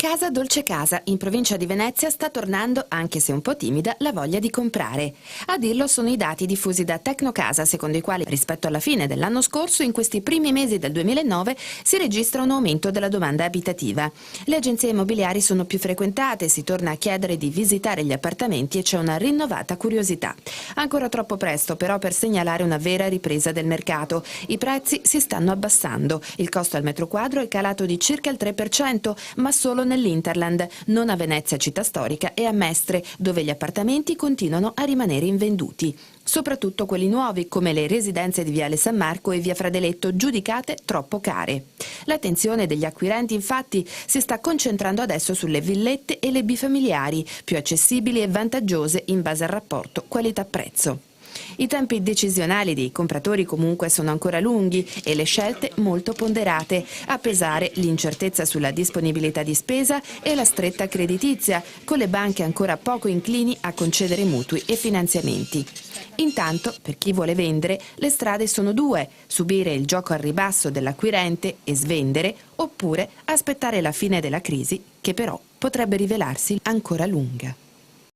Casa Dolce Casa, in provincia di Venezia, sta tornando, anche se un po' timida, la voglia di comprare. A dirlo sono i dati diffusi da Tecnocasa, secondo i quali, rispetto alla fine dell'anno scorso, in questi primi mesi del 2009 si registra un aumento della domanda abitativa. Le agenzie immobiliari sono più frequentate, si torna a chiedere di visitare gli appartamenti e c'è una rinnovata curiosità. Ancora troppo presto, però, per segnalare una vera ripresa del mercato. I prezzi si stanno abbassando. Il costo al metro quadro è calato di circa il 3%, ma solo nell'Interland, non a Venezia città storica e a Mestre, dove gli appartamenti continuano a rimanere invenduti. Soprattutto quelli nuovi, come le residenze di Viale San Marco e Via Fradeletto, giudicate troppo care. L'attenzione degli acquirenti, infatti, si sta concentrando adesso sulle villette e le bifamiliari, più accessibili e vantaggiose in base al rapporto qualità-prezzo. I tempi decisionali dei compratori comunque sono ancora lunghi e le scelte molto ponderate, a pesare l'incertezza sulla disponibilità di spesa e la stretta creditizia, con le banche ancora poco inclini a concedere mutui e finanziamenti. Intanto, per chi vuole vendere, le strade sono due: subire il gioco al ribasso dell'acquirente e svendere, oppure aspettare la fine della crisi, che però potrebbe rivelarsi ancora lunga.